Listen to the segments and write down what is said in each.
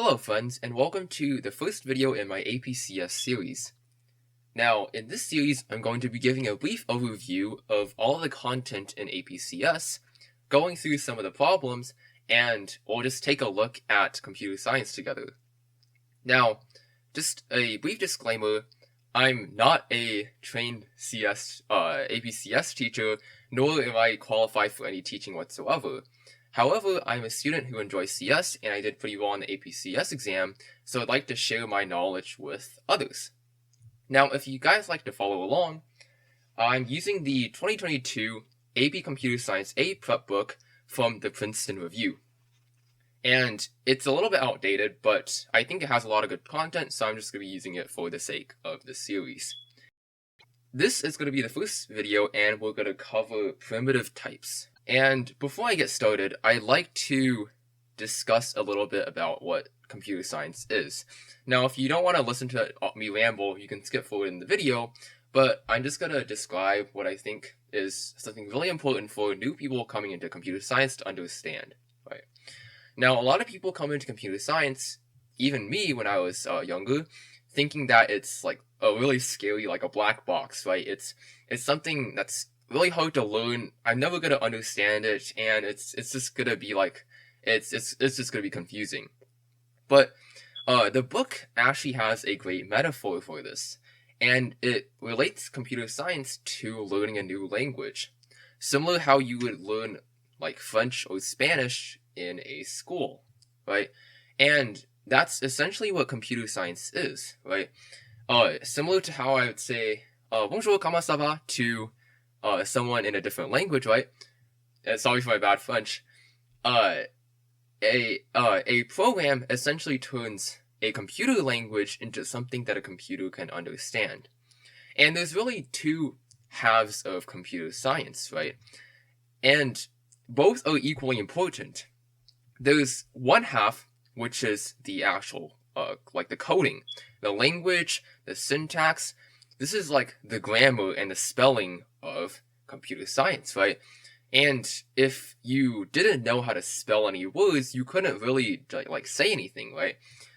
Hello friends, and welcome to the first video in my APCS series. Now, in this series, I'm going to be giving a brief overview of all of the content in APCS, going through some of the problems, and we'll just take a look at computer science together. Now, just a brief disclaimer, I'm not a trained APCS teacher, nor am I qualified for any teaching whatsoever. However, I'm a student who enjoys CS, and I did pretty well on the APCS exam, so I'd like to share my knowledge with others. Now, if you guys like to follow along, I'm using the 2022 AP Computer Science A Prep book from the Princeton Review. And it's a little bit outdated, but I think it has a lot of good content, so I'm just going to be using it for the sake of the series. This is going to be the first video, and we're going to cover primitive types. And before I get started, I'd like to discuss a little bit about what computer science is. Now, if you don't want to listen to me ramble, you can skip forward in the video, but I'm just going to describe what I think is something really important for new people coming into computer science to understand. Right? Now, a lot of people come into computer science, even me when I was younger, thinking that it's like a really scary, like a black box, right? It's something that's really hard to learn. I'm never gonna understand it, and it's just gonna be like it's just gonna be confusing. But the book actually has a great metaphor for this, and it relates computer science to learning a new language, similar how you would learn like French or Spanish in a school, right? And that's essentially what computer science is, right? Similar to how I would say bonjour, comment ça va to someone in a different language, right? Sorry for my bad French. A program essentially turns a computer language into something that a computer can understand. And there's really two halves of computer science, right? And both are equally important. There's one half, which is the actual, like the coding, the language, the syntax. This is like the grammar and the spelling of computer science, right? And if you didn't know how to spell any words, you couldn't really like say anything, right?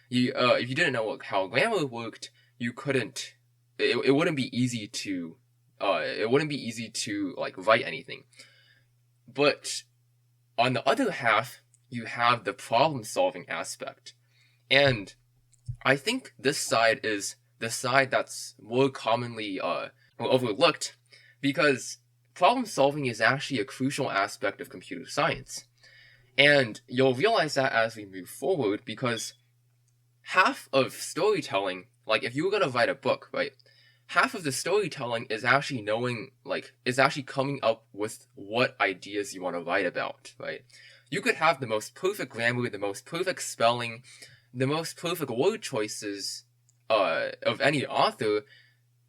If you didn't know how grammar worked, you couldn't. It wouldn't be easy to. It wouldn't be easy to like write anything. But on the other half, you have the problem-solving aspect, and I think this side is the side that's more commonly overlooked, because problem solving is actually a crucial aspect of computer science. And you'll realize that as we move forward, because half of storytelling, like if you were going to write a book, right, half of the storytelling is actually coming up with what ideas you want to write about, right? You could have the most perfect grammar, the most perfect spelling, the most perfect word choices of any author,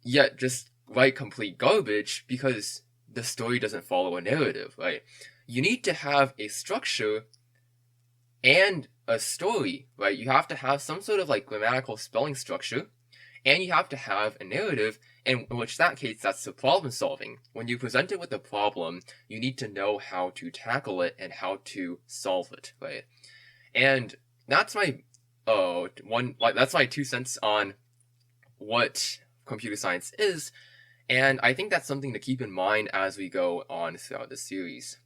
yet just write complete garbage because the story doesn't follow a narrative, right? You need to have a structure and a story, right? You have to have some sort of like grammatical spelling structure, and you have to have a narrative, in which that case, that's the problem solving. When you present it with a problem, you need to know how to tackle it and how to solve it, right? And that's my that's my 2 cents on what computer science is, and I think that's something to keep in mind as we go on throughout the series.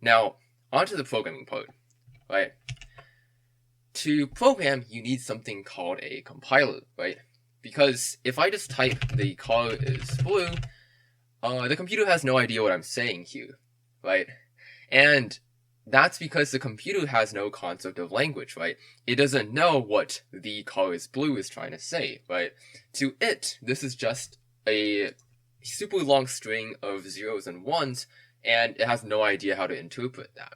Now, onto the programming part, right? To program, you need something called a compiler, right? Because if I just type the color is blue, the computer has no idea what I'm saying here, right? And that's because the computer has no concept of language, right? It doesn't know what the color is blue is trying to say, right? To it, this is just a super long string of zeros and ones, and it has no idea how to interpret that.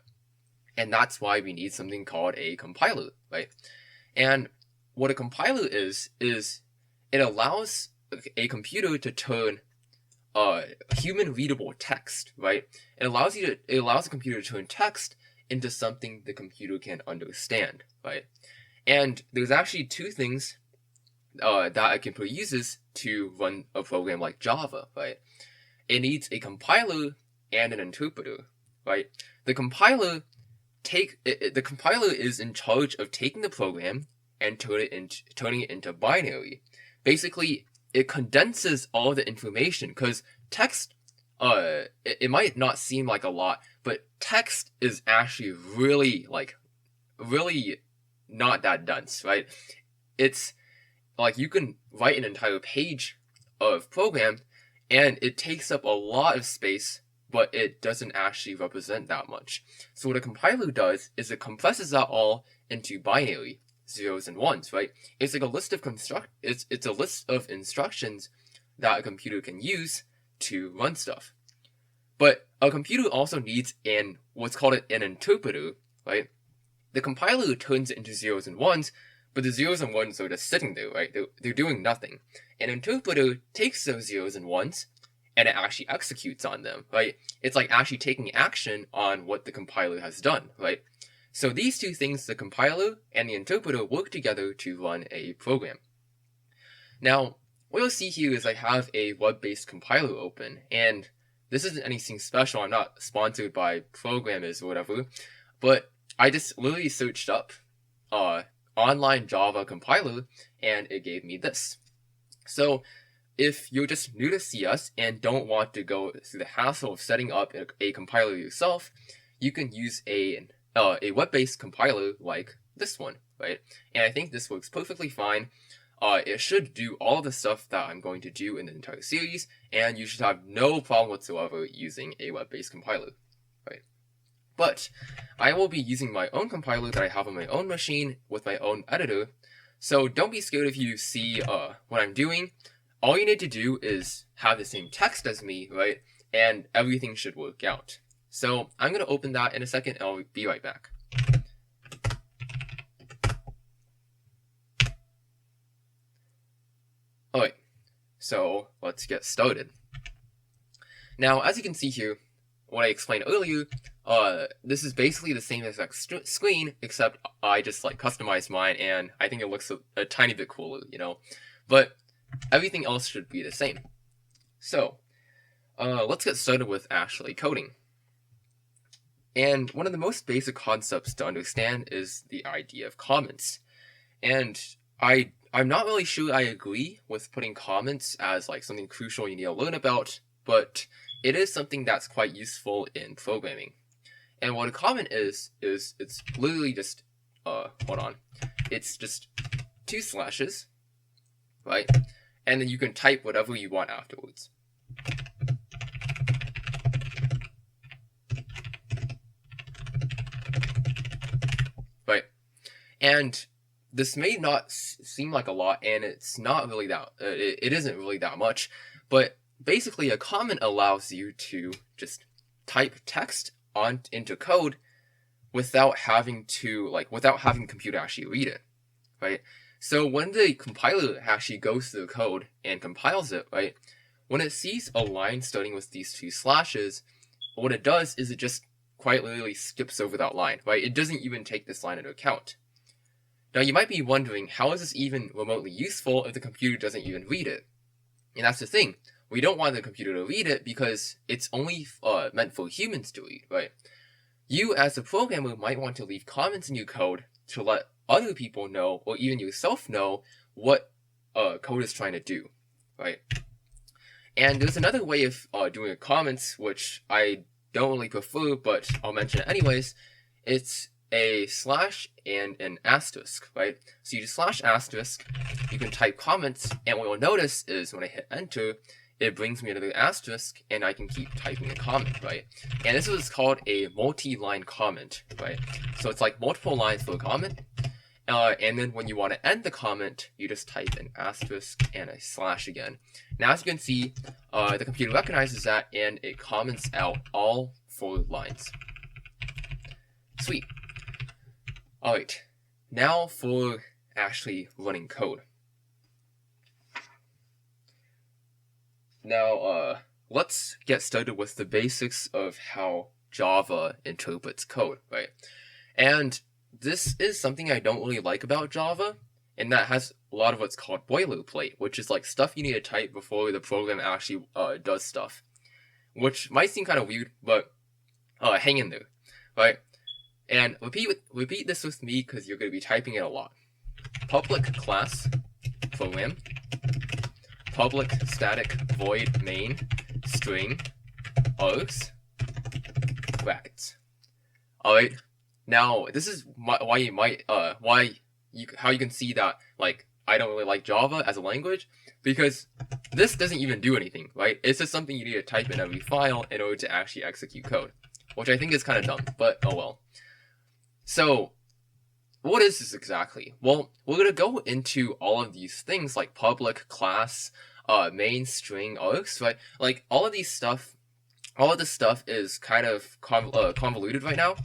And that's why we need something called a compiler, right? And what a compiler is it allows a computer to turn human readable text, right? It allows the computer to turn text into something the computer can understand, right? And there's actually two things that a computer uses to run a program like Java, right? It needs a compiler and an interpreter, right? The compiler the compiler is in charge of taking the program and turning it into binary. Basically, it condenses all the information, because text, it might not seem like a lot, but text is actually really not that dense, right? It's like you can write an entire page of program and it takes up a lot of space, but it doesn't actually represent that much. So what a compiler does is it compresses that all into binary, zeros and ones, right? It's like a list of it's a list of instructions that a computer can use to run stuff. But a computer also needs what's called an interpreter, right? The compiler turns it into zeros and ones, but the zeros and ones are just sitting there, right? They're doing nothing. An interpreter takes those zeros and ones and it actually executes on them, right? It's like actually taking action on what the compiler has done, right? So these two things, the compiler and the interpreter, work together to run a program. Now, what you'll see here is I have a web-based compiler open, and this isn't anything special. I'm not sponsored by programmers or whatever, but I just literally searched up online Java compiler, and it gave me this. So if you're just new to CS and don't want to go through the hassle of setting up a compiler yourself, you can use a web-based compiler like this one, right? And I think this works perfectly fine. It should do all the stuff that I'm going to do in the entire series, and you should have no problem whatsoever using a web-based compiler, right? But I will be using my own compiler that I have on my own machine with my own editor, so don't be scared if you see what I'm doing. All you need to do is have the same text as me, right? And everything should work out. So I'm going to open that in a second, and I'll be right back. Alright, so let's get started. Now, as you can see here, what I explained earlier, this is basically the same exact screen, except I just customized mine, and I think it looks a tiny bit cooler, But everything else should be the same. So, let's get started with actually coding. And one of the most basic concepts to understand is the idea of comments. And I'm not really sure I agree with putting comments as something crucial you need to learn about, but it is something that's quite useful in programming. And what a comment is it's literally just, it's just 2 slashes, right? And then you can type whatever you want afterwards. Right? And this may not seem like a lot, and it's not really that, it isn't really that much, but basically a comment allows you to just type text into code without having the computer actually read it, right? So when the compiler actually goes through the code and compiles it, right, when it sees a line starting with these 2 slashes, what it does is it just quite literally skips over that line, right? It doesn't even take this line into account. Now you might be wondering, how is this even remotely useful if the computer doesn't even read it? And that's the thing. We don't want the computer to read it because it's only meant for humans to read, right? You as a programmer might want to leave comments in your code to let other people know, or even yourself know, what code is trying to do, right? And there's another way of doing comments, which I don't really prefer, but I'll mention it anyways. It's a slash and an asterisk, right? So you just slash asterisk, you can type comments, and what you'll notice is when I hit enter, it brings me another asterisk, and I can keep typing a comment, right? And this is called a multi-line comment, right? So it's like multiple lines for a comment, and then when you want to end the comment, you just type an asterisk and a slash again. Now, as you can see, the computer recognizes that, and it comments out all 4 lines. Sweet. Alright, now for actually running code. Now, let's get started with the basics of how Java interprets code, right? And this is something I don't really like about Java, and that has a lot of what's called boilerplate, which is stuff you need to type before the program actually does stuff. Which might seem kind of weird, but hang in there, right? And repeat this with me because you're going to be typing it a lot. Public class program, public static void main string args brackets. All right. Now this is why you might how you can see that like I don't really like Java as a language, because this doesn't even do anything, right? It's just something you need to type in every file in order to actually execute code, which I think is kind of dumb, but oh well. So what is this exactly? Well, we're going to go into all of these things like public, class, main, string, args, right? Like all of this stuff is kind of convoluted right now,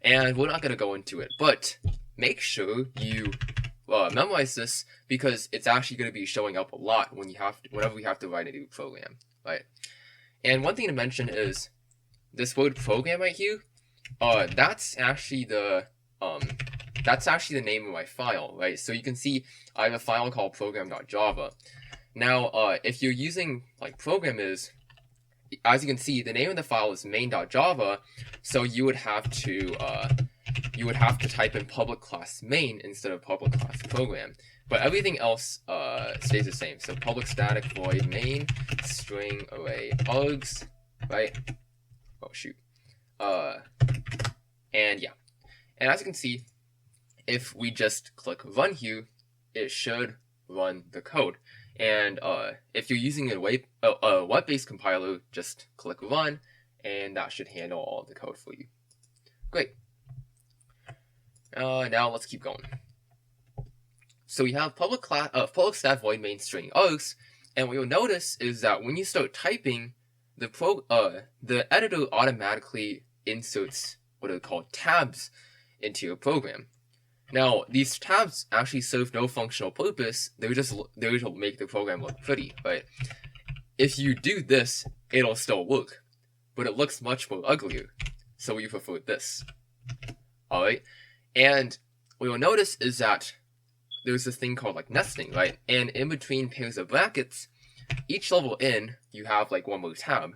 and we're not going to go into it. But make sure you memorize this, because it's actually going to be showing up a lot whenever we have to write a new program, right? And one thing to mention is this word program right here. That's actually the name of my file, right? So you can see I have a file called program.java. Now, if you're using like program is, as you can see, the name of the file is main.java, so you would have to type in public class main instead of public class program. But everything else stays the same. So public static void main string array args, right? Oh shoot. And yeah. And as you can see, if we just click run here, it should run the code. And if you're using a web-based compiler, just click run, and that should handle all of the code for you. Great. Now let's keep going. So we have public static void main string args, and what you'll notice is that when you start typing, the editor automatically inserts what are called tabs into your program. Now, these tabs actually serve no functional purpose. They're just to make the program look pretty, right? If you do this, it'll still work, but it looks much more uglier. So we prefer this. Alright? And what you'll notice is that there's this thing called like nesting, right? And in between pairs of brackets, each level in, you have like one more tab.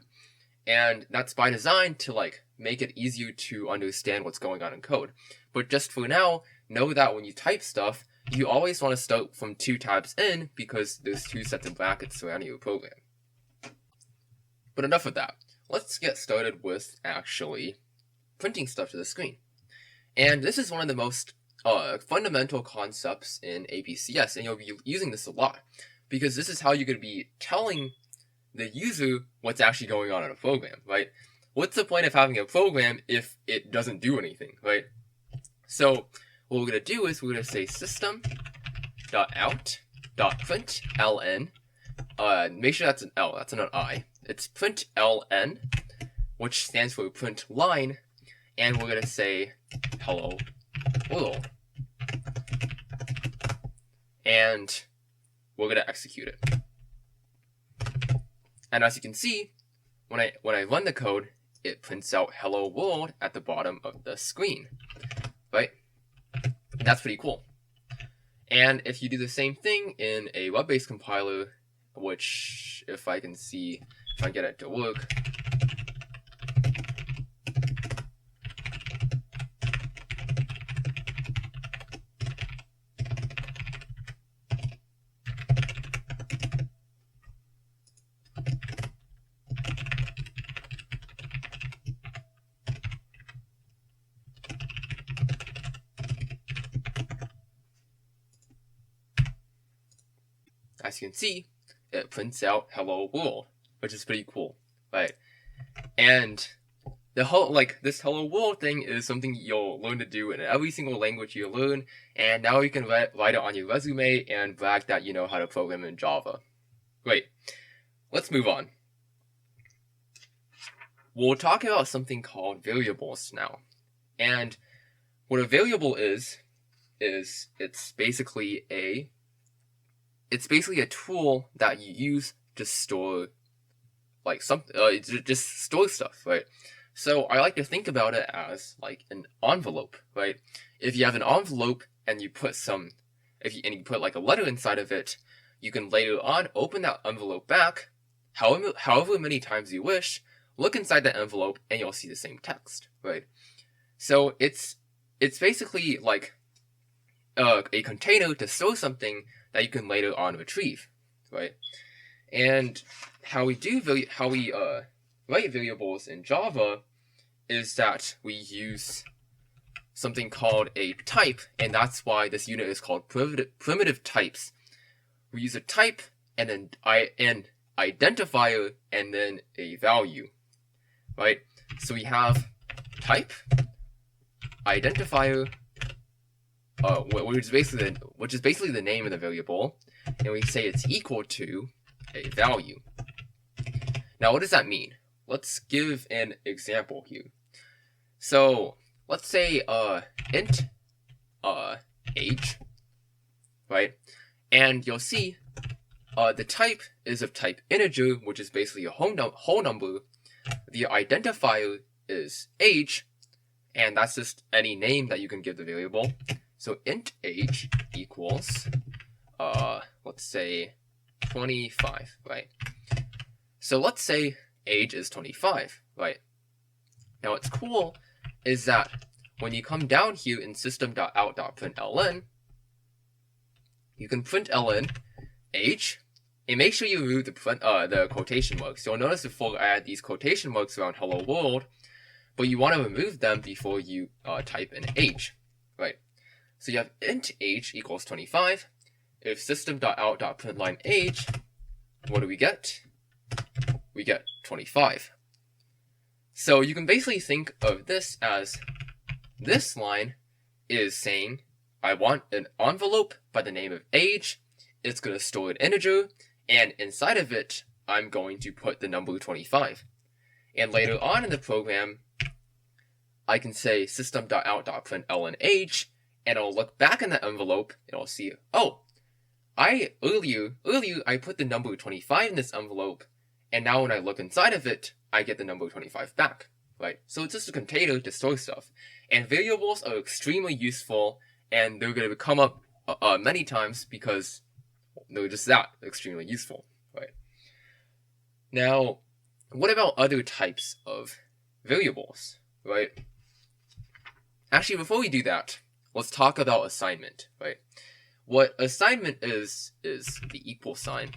And that's by design to like make it easier to understand what's going on in code. But just for now, know that when you type stuff, you always want to start from 2 tabs in, because there's 2 sets of brackets surrounding your program. But enough of that. Let's get started with actually printing stuff to the screen. And this is one of the most fundamental concepts in APCS, and you'll be using this a lot, because this is how you're going to be telling the user what's actually going on in a program, right? What's the point of having a program if it doesn't do anything, right? So what we're going to do is we're going to say system.out.println. Make sure that's an L, that's not an I. It's println, which stands for print line, and we're going to say hello world. And we're going to execute it. And as you can see, when I run the code, it prints out hello world at the bottom of the screen, right? And that's pretty cool. And if you do the same thing in a web-based compiler, which if I can get it to work, as you can see, it prints out hello world, which is pretty cool, right? And the whole, this hello world thing is something you'll learn to do in every single language you learn, and now you can write it on your resume and brag that you know how to program in Java. Great. Let's move on. We'll talk about something called variables now. And what a variable is it's basically a tool that you use to store just store stuff, right? So I like to think about it as like an envelope, right? If you have an envelope and you put you put like a letter inside of it, you can later on open that envelope back, however many times you wish, look inside that envelope, and you'll see the same text, right? So it's it's basically like a container to store something that you can later on retrieve, right? And how we write variables in Java is that we use something called a type, and that's why this unit is called primitive types. We use a type and then an identifier and then a value, right? So we have type, identifier, which is basically the name of the variable, and we say it's equal to a value. Now, what does that mean? Let's give an example here. So let's say int age, right? And you'll see the type is of type integer, which is basically a whole number. The identifier is age, and that's just any name that you can give the variable. So int age equals, let's say 25, right? So let's say age is 25, right? Now what's cool is that when you come down here in system.out.println, you can println age, and make sure you remove the quotation marks. You'll notice before I add these quotation marks around hello world, but you want to remove them before you type in age, right? So you have int age equals 25. If system.out.println age, what do we get? We get 25. So you can basically think of this as this line is saying I want an envelope by the name of age. It's going to store an integer, and inside of it, I'm going to put the number 25. And later on in the program, I can say system.out.println age, and I'll look back in that envelope, and I'll see, oh, earlier I put the number 25 in this envelope, and now when I look inside of it, I get the number 25 back, right? So it's just a container to store stuff. And variables are extremely useful, and they're going to come up many times because they're just that extremely useful, right? Now, what about other types of variables, right? Actually, before we do that, let's talk about assignment, right? What assignment is the equal sign.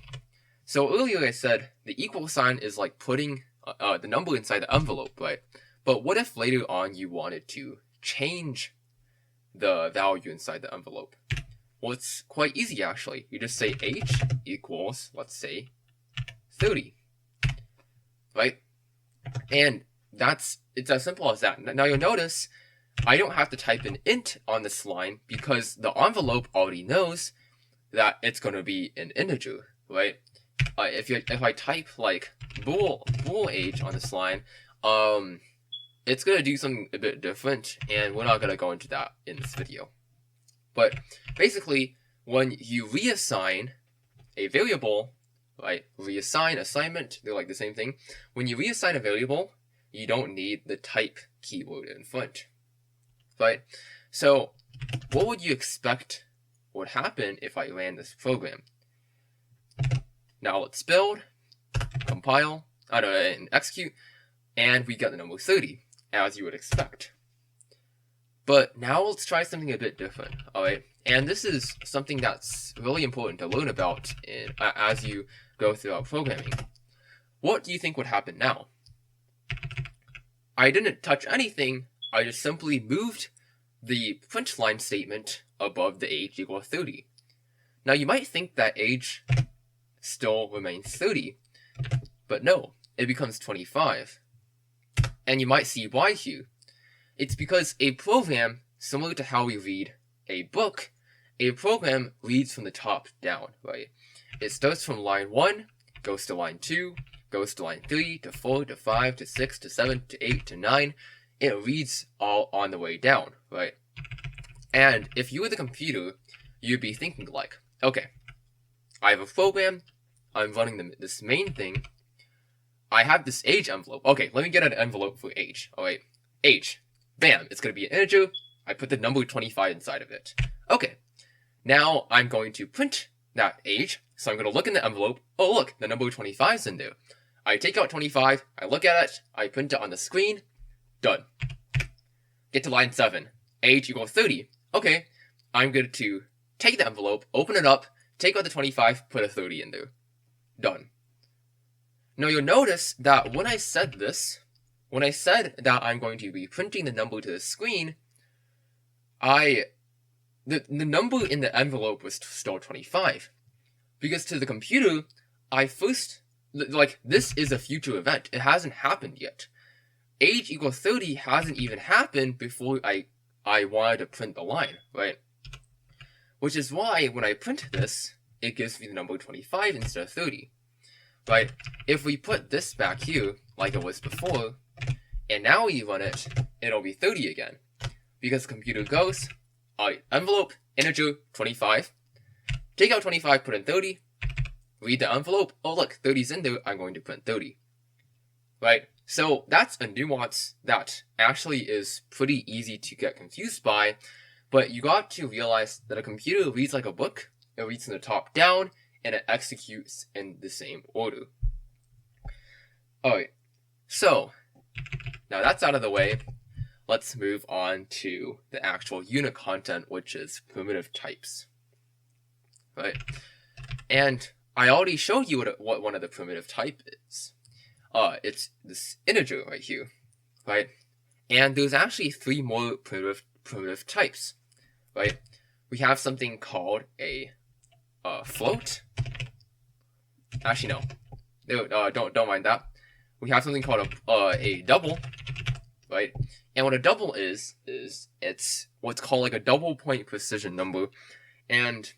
So earlier I said the equal sign is like putting the number inside the envelope, right? But what if later on you wanted to change the value inside the envelope? Well, it's quite easy actually. You just say age equals, let's say, 30, right? And it's as simple as that. Now you'll notice I don't have to type an int on this line because the envelope already knows that it's going to be an integer, right? If I type like bool age on this line, it's going to do something a bit different, and we're not going to go into that in this video. But basically, when you reassign a variable, right? Reassign, assignment, they're like the same thing. When you reassign a variable, you don't need the type keyword in front, right? So what would you expect would happen if I ran this program? Now let's build, compile, and execute, and we get the number 30, as you would expect. But now let's try something a bit different, alright? And this is something that's really important to learn about as you go throughout programming. What do you think would happen now? I didn't touch anything, I just simply moved the print line statement above the age equals 30. Now you might think that age still remains 30, but no, it becomes 25. And you might see why here. It's because a program, similar to how we read a book, a program reads from the top down, right? It starts from line 1, goes to line 2, goes to line 3, to 4, to 5, to 6, to 7, to 8, to 9. It reads all on the way down, right? And if you were the computer, you'd be thinking like, okay, I have a program, I'm running this main thing, I have this age envelope. Okay, let me get an envelope for age, alright? Age. Bam, it's going to be an integer. I put the number 25 inside of it. Okay, now I'm going to print that age. So I'm going to look in the envelope. Oh, look, the number 25 is in there. I take out 25, I look at it, I print it on the screen. Done. Get to line 7. age equals 30. Okay, I'm going to take the envelope, open it up, take out the 25, put a 30 in there. Done. Now you'll notice that when I said this, when I said that I'm going to be printing the number to the screen, the number in the envelope was still 25. Because to the computer, this is a future event. It hasn't happened yet. Age equals 30 hasn't even happened before I wanted to print the line, right? Which is why when I print this, it gives me the number 25 instead of 30, right? If we put this back here, like it was before, and now we run it, it'll be 30 again. Because the computer goes, alright, envelope, integer, 25, take out 25, put in 30, read the envelope, oh look, 30's in there, I'm going to print 30, right? So that's a nuance that actually is pretty easy to get confused by, but you got to realize that a computer reads like a book. It reads from the top down, and it executes in the same order. Alright, so now that's out of the way, let's move on to the actual unit content, which is primitive types. Right? And I already showed you what one of the primitive type is. It's this integer right here, right? And there's actually 3 more primitive types, right? We have something called a float. Actually, no, don't mind that. We have something called a double, right? And what a double is it's what's called like a double point precision number, and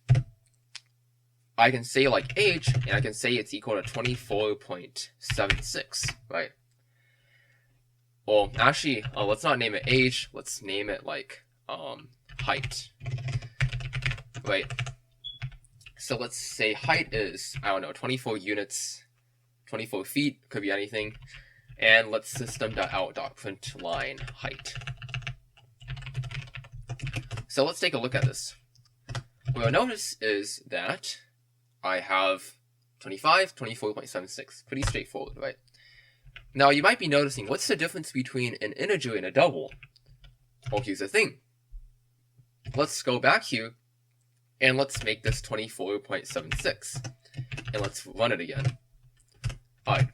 I can say like age, and I can say it's equal to 24.76, right? Well, actually, let's not name it age. Let's name it like height, right? So let's say height is, I don't know, 24 units, 24 feet, could be anything. And let's system.out.print line height. So let's take a look at this. What you'll notice is that I have 25, 24.76. Pretty straightforward, right? Now you might be noticing, what's the difference between an integer and a double? Well, here's the thing. Let's go back here, and let's make this 24.76. And let's run it again. Alright.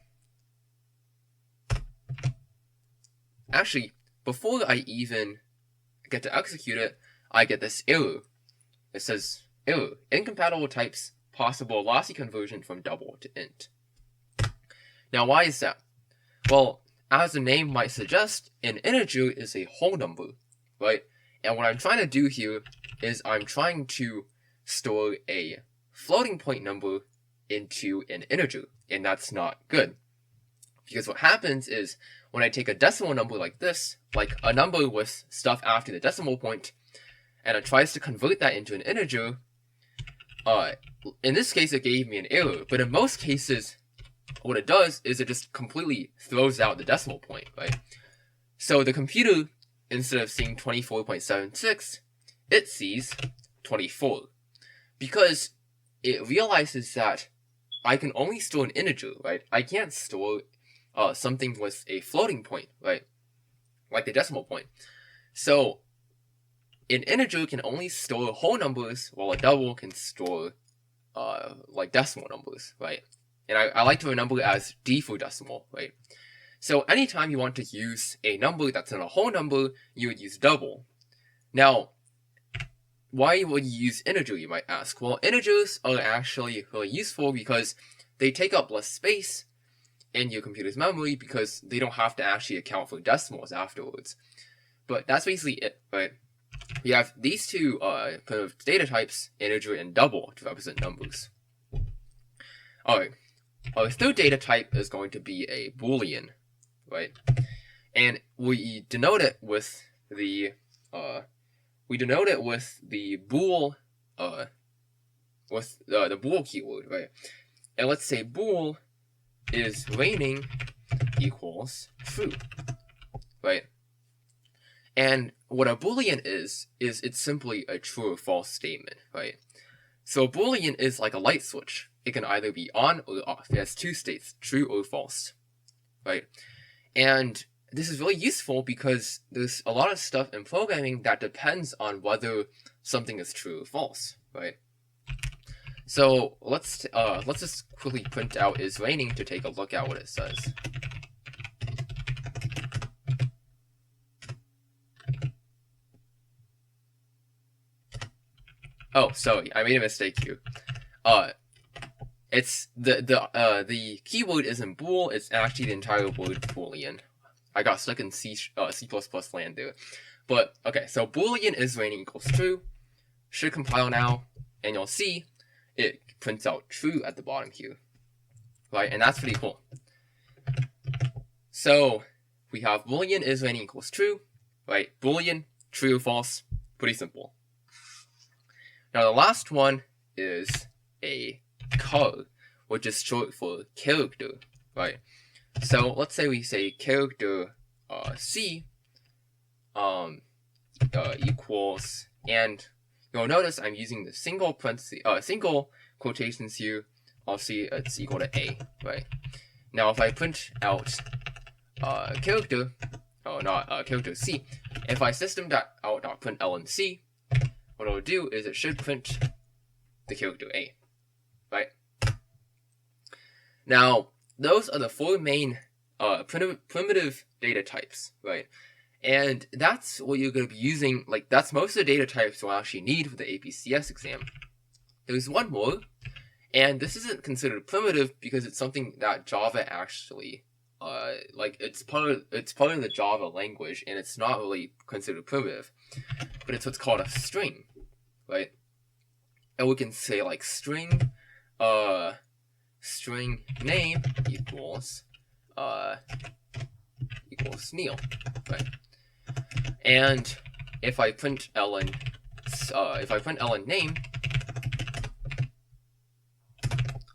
Actually, before I even get to execute it, I get this error. It says, error, incompatible types, possible lossy conversion from double to int. Now, why is that? Well, as the name might suggest, an integer is a whole number, right? And what I'm trying to do here is I'm trying to store a floating point number into an integer, and that's not good. Because what happens is, when I take a decimal number like this, like a number with stuff after the decimal point, and it tries to convert that into an integer, in this case it gave me an error, but in most cases, what it does is it just completely throws out the decimal point, right? So the computer, instead of seeing 24.76, it sees 24. Because it realizes that I can only store an integer, right? I can't store something with a floating point, right? Like the decimal point. So an integer can only store whole numbers, while a double can store like decimal numbers, right? And I like to remember it as D for decimal, right? So anytime you want to use a number that's not a whole number, you would use double. Now, why would you use integer, you might ask? Well, integers are actually really useful because they take up less space in your computer's memory because they don't have to actually account for decimals afterwards. But that's basically it, right? We have these two kind of data types, integer and double, to represent numbers. Alright, our third data type is going to be a Boolean, right? And we denote it with the bool the bool keyword, right? And let's say bool is raining equals true, right? And what a Boolean is it's simply a true or false statement, right? So a Boolean is like a light switch. It can either be on or off. It has two states, true or false, right? And this is really useful because there's a lot of stuff in programming that depends on whether something is true or false, right? So let's just quickly print out is raining to take a look at what it says. Oh, sorry, I made a mistake here. It's the keyword isn't bool, it's actually the entire word boolean. I got stuck in C++ land there. But okay, so boolean is raining equals true. Should compile now, and you'll see it prints out true at the bottom here, right? And that's pretty cool. So we have boolean is raining equals true, right? Boolean, true or false, pretty simple. Now the last one is a char, which is short for character, right? So let's say we say character C equals, and you'll notice I'm using the single quotations here. I'll see it's equal to A, right? Now if I print out character C, if I system.out.println C, what it'll do is it should print the character A, right? Now, those are the 4 main primitive data types, right? And that's what you're going to be using, like, that's most of the data types you'll actually need for the APCS exam. There's one more, and this isn't considered primitive because it's something that Java actually, it's part of the Java language, and it's not really considered primitive, but it's what's called a string, right? And we can say like string name equals Neil, right? And if I print ln name,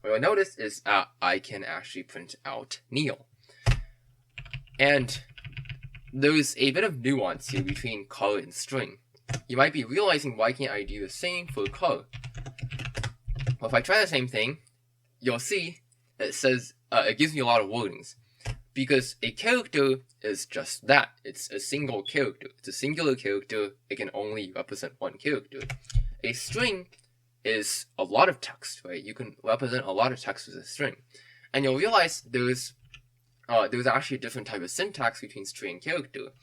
what you'll notice is I can actually print out Neil. And there's a bit of nuance here between char and string. You might be realizing, why can't I do the same for char? Well, if I try the same thing, you'll see it says it gives me a lot of warnings, because a character is just that. It's a single character. It's a singular character. It can only represent one character. A string is a lot of text, right? You can represent a lot of text with a string, and you'll realize there's actually a different type of syntax between string and character.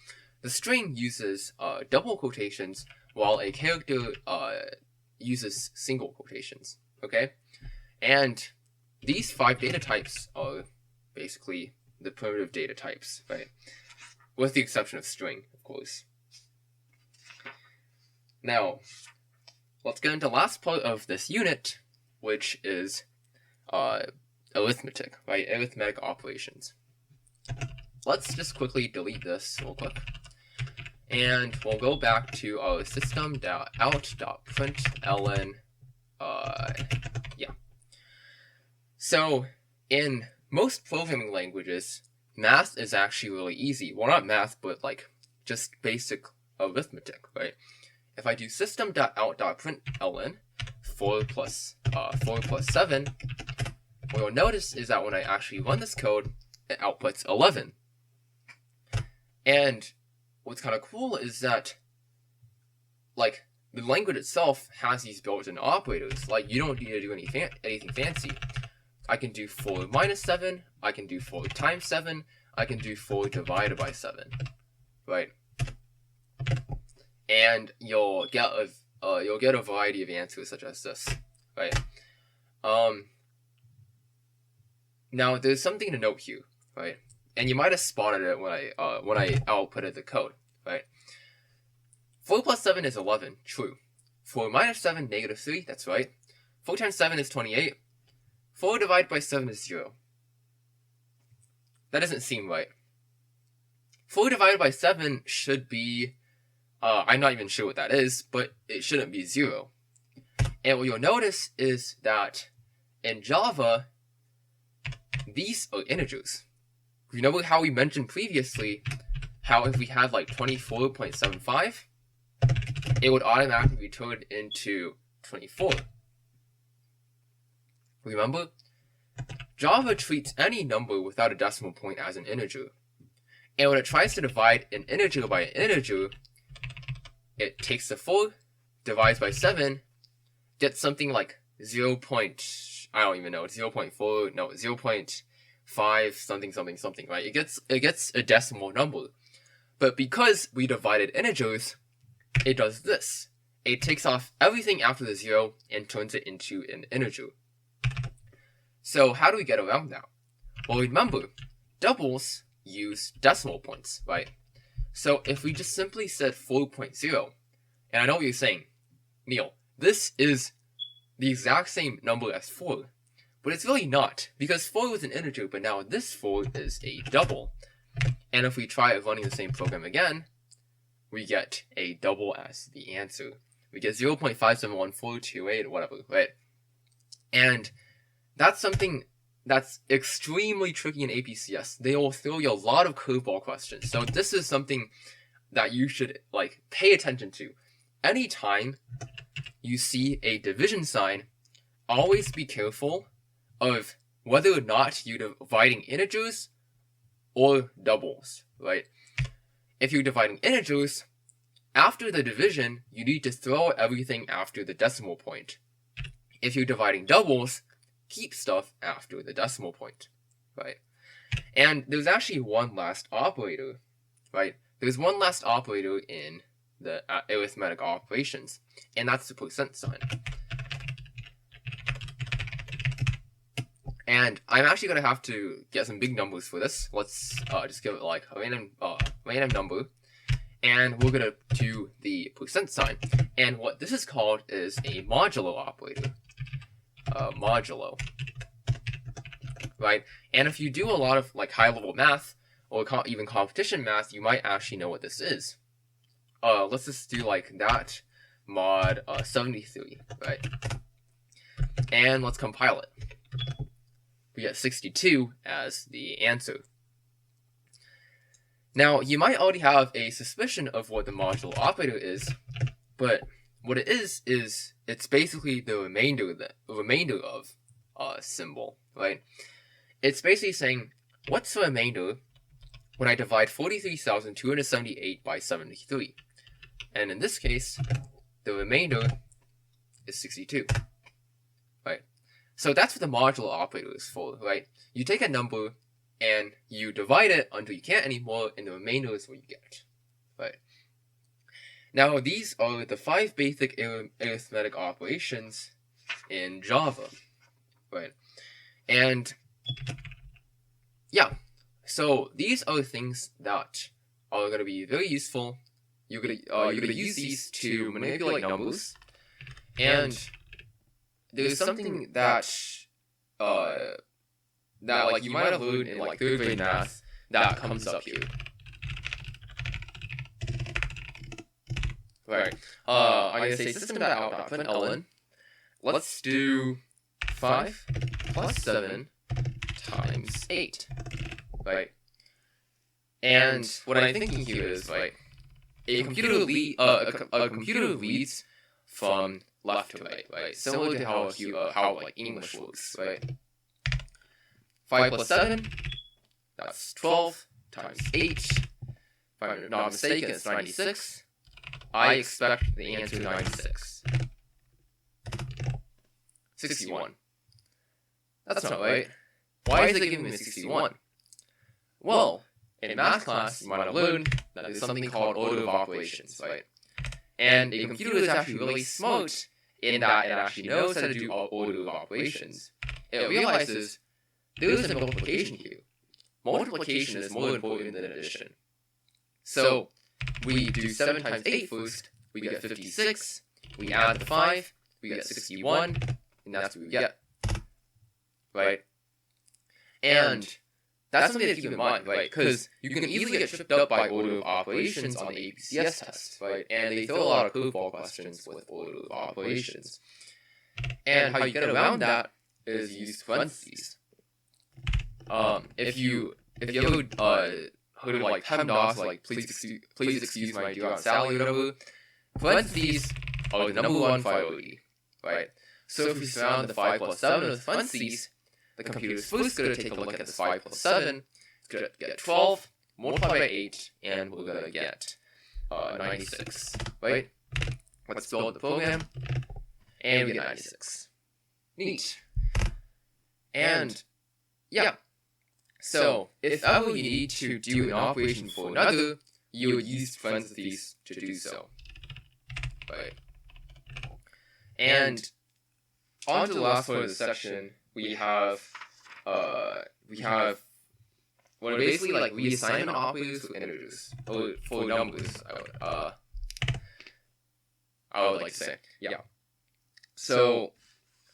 The string uses double quotations, while a character uses single quotations. Okay, and these 5 data types are basically the primitive data types, right? With the exception of string, of course. Now, let's get into the last part of this unit, which is arithmetic, right? Arithmetic operations. Let's just quickly delete this real quick. And we'll go back to our system.out.println. So, in most programming languages, math is actually really easy. Well, not math, but like just basic arithmetic, right? If I do system.out.println 4 plus 7, what you'll notice is that when I actually run this code, it outputs 11. And what's kind of cool is that, like, the language itself has these built-in operators. Like, you don't need to do anything fancy. I can do 4 minus 7, I can do 4 times 7, I can do 4 divided by 7, right? And you'll get a variety of answers such as this, right? Now there's something to note here, right? And you might have spotted it when I outputted the code, right? 4 plus 7 is 11, true. 4 minus 7, negative 3, that's right. 4 times 7 is 28. 4 divided by 7 is 0. That doesn't seem right. 4 divided by 7 should be, I'm not even sure what that is, but it shouldn't be 0. And what you'll notice is that in Java, these are integers. Remember how we mentioned previously how if we had like 24.75, it would automatically be turned into 24. Remember? Java treats any number without a decimal point as an integer. And when it tries to divide an integer by an integer, it takes the 4, divides by 7, gets something like 0. I don't even know, 0.4, no, 0.5 something, right? It gets a decimal number. But because we divided integers, it does this. It takes off everything after the 0 and turns it into an integer. So how do we get around that? Well, remember, doubles use decimal points, right? So if we just simply said 4.0, and I know what you're saying, Neil, this is the exact same number as 4, but it's really not, because 4 was an integer, but now this 4 is a double. And if we try running the same program again, we get a double as the answer. We get 0.571428, whatever, right? And that's something that's extremely tricky in APCS. They will throw you a lot of curveball questions. So this is something that you should pay attention to. Anytime you see a division sign, always be careful of whether or not you're dividing integers or doubles, right? If you're dividing integers, after the division, you need to throw everything after the decimal point. If you're dividing doubles, keep stuff after the decimal point, right? And there's actually one last operator, right? There's one last operator in the arithmetic operations, and that's the percent sign. And I'm actually going to have to get some big numbers for this. Let's just give it like a random number. And we're going to do the percent sign. And what this is called is a modulo operator. Modulo. Right? And if you do a lot of high-level math, or even competition math, you might actually know what this is. Let's just do that mod 73, right? And let's compile it. We get 62 as the answer. Now, you might already have a suspicion of what the modulo operator is, but what it is it's basically the remainder of a symbol, right? It's basically saying, what's the remainder when I divide 43,278 by 73? And in this case, the remainder is 62, right? So that's what the modulo operator is for, right? You take a number and you divide it until you can't anymore, and the remainder is what you get, right? Now, these are the 5 basic arithmetic operations in Java, right? And yeah, so these are things that are going to be very useful. You're gonna use these to manipulate numbers, and there's something that you might have learned in 3rd grade math that comes up here. Right. I'm gonna say system.out.println. Let's do 5 plus 7 times 8. Right. And what I'm thinking here is a computer reads from left to right, right? Similar to how English works, right? 5 plus 7, that's 12 times 8. If I'm not mistaken, it's 96. I expect the answer 96. 61. That's not right. Why is it giving me 61? Well, in math class, you might have learned that there's something called order of operations, right? And a computer is actually really smart in that it actually knows how to do order of operations. It realizes there's a multiplication here. Multiplication is more important than addition. So we do 7 times 8 first, we get 56, we add the 5, we get 61, and that's what we get, right? And that's something to keep in mind, right? Because you can easily get tripped up by order of operations on the APCS test, right? And they throw a lot of curveball questions with order of operations. And how you get around that is use parentheses. If you ever heard of PEMDAS, please excuse my dear Aunt Sally or whatever, parentheses are the #1 priority, right? So if we surround the 5 plus 7 with parentheses, the computer's first going to take a look at this 5 plus 7, it's going to get 12, multiply by 8, and we're gonna get 96, right? Let's build the program, and we get 96. Neat. And yeah, so if ever you need to do an operation for another, you would use parentheses to do so, right? And on to the last part of the section, we have well, basically like reassignment operators for integers, or for numbers, I would like to say, yeah. So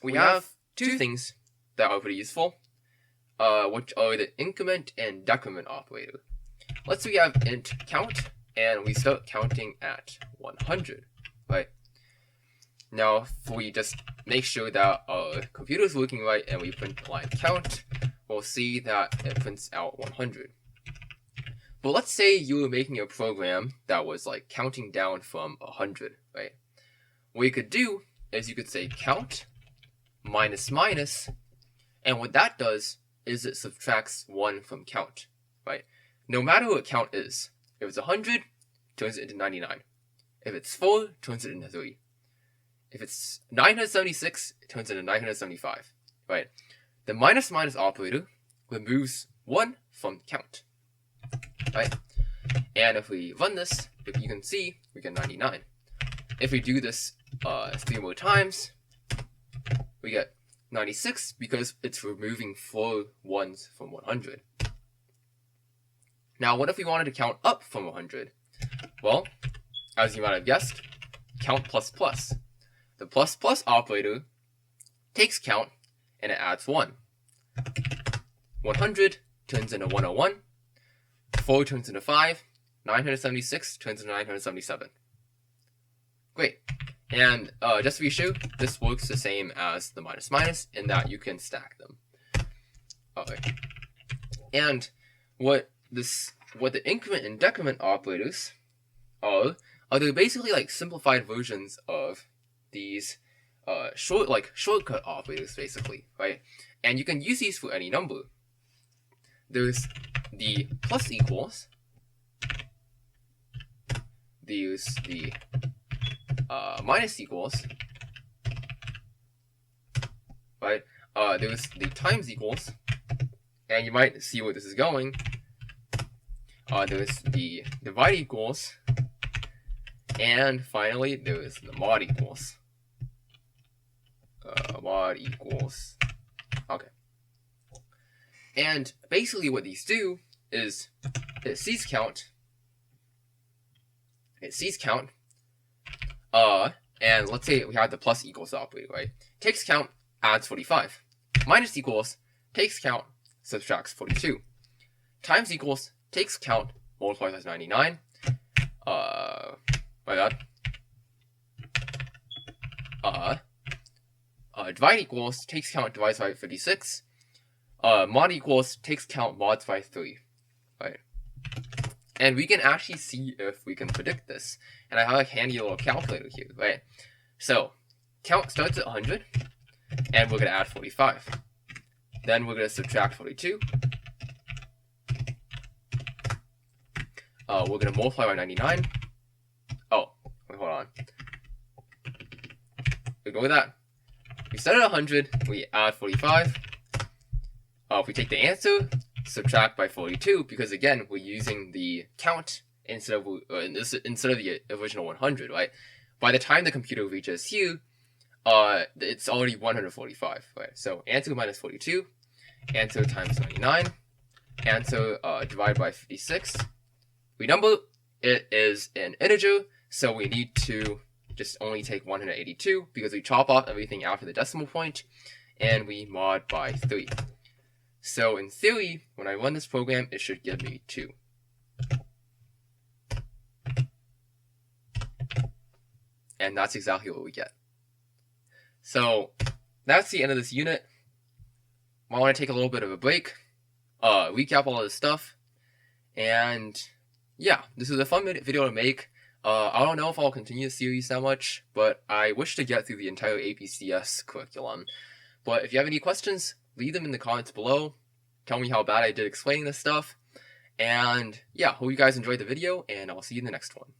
we have two things that are pretty useful, which are the increment and decrement operator. Let's say we have int count, and we start counting at 100, right? Now, if we just make sure that our computer is working right and we print line count, we'll see that it prints out 100. But let's say you were making a program that was like counting down from 100, right? What you could do is you could say count minus minus, and what that does is it subtracts 1 from count, right? No matter what count is, if it's 100, turns it into 99. If it's 4, turns it into 3. If it's 976, it turns into 975, right? The minus minus operator removes 1 from count, right? And if we run this, if you can see, we get 99. If we do this 3 more times, we get 96 because it's removing 4 ones from 100. Now, what if we wanted to count up from 100? Well, as you might have guessed, count plus plus. The plus plus operator takes count and it adds 1. 100 turns into 101, 4 turns into 5, 976 turns into 977. Great. And just to be sure, this works the same as the minus minus in that you can stack them. Okay. And what the increment and decrement operators are they're basically like simplified versions of these shortcut operators, basically, right? And you can use these for any number. There's the plus equals. There's the minus equals, right? There's the times equals, and you might see where this is going. There's the divide equals, and finally there's the mod equals. Mod equals. Okay. And basically what these do is it sees count. And let's say we have the plus equals operator, right? Takes count, adds 45. Minus equals, takes count, subtracts 42. Times equals, takes count, multiplies by 99. My bad. Divide equals, takes count, divides by 56. Mod equals, takes count, mods by 3. Right? And we can actually see if we can predict this. And I have a handy little calculator here, right? So, count starts at 100, and we're going to add 45. Then we're going to subtract 42. We're going to multiply by 99. Oh, wait, hold on. Ignore that. We start at 100, we add 45. If we take the answer, subtract by 42, because again, we're using the count instead of the original 100, right? By the time the computer reaches here, it's already 145, right? So answer minus 42, answer times 99, answer divided by 56. We number it is an integer, so we need to just only take 182 because we chop off everything after the decimal point, and we mod by 3. So in theory, when I run this program, it should give me 2. And that's exactly what we get. So that's the end of this unit. I want to take a little bit of a break, recap all of this stuff, and yeah, this is a fun video to make. I don't know if I'll continue the series that much, but I wish to get through the entire APCS curriculum. But if you have any questions, leave them in the comments below. Tell me how bad I did explaining this stuff. And yeah, hope you guys enjoyed the video, and I'll see you in the next one.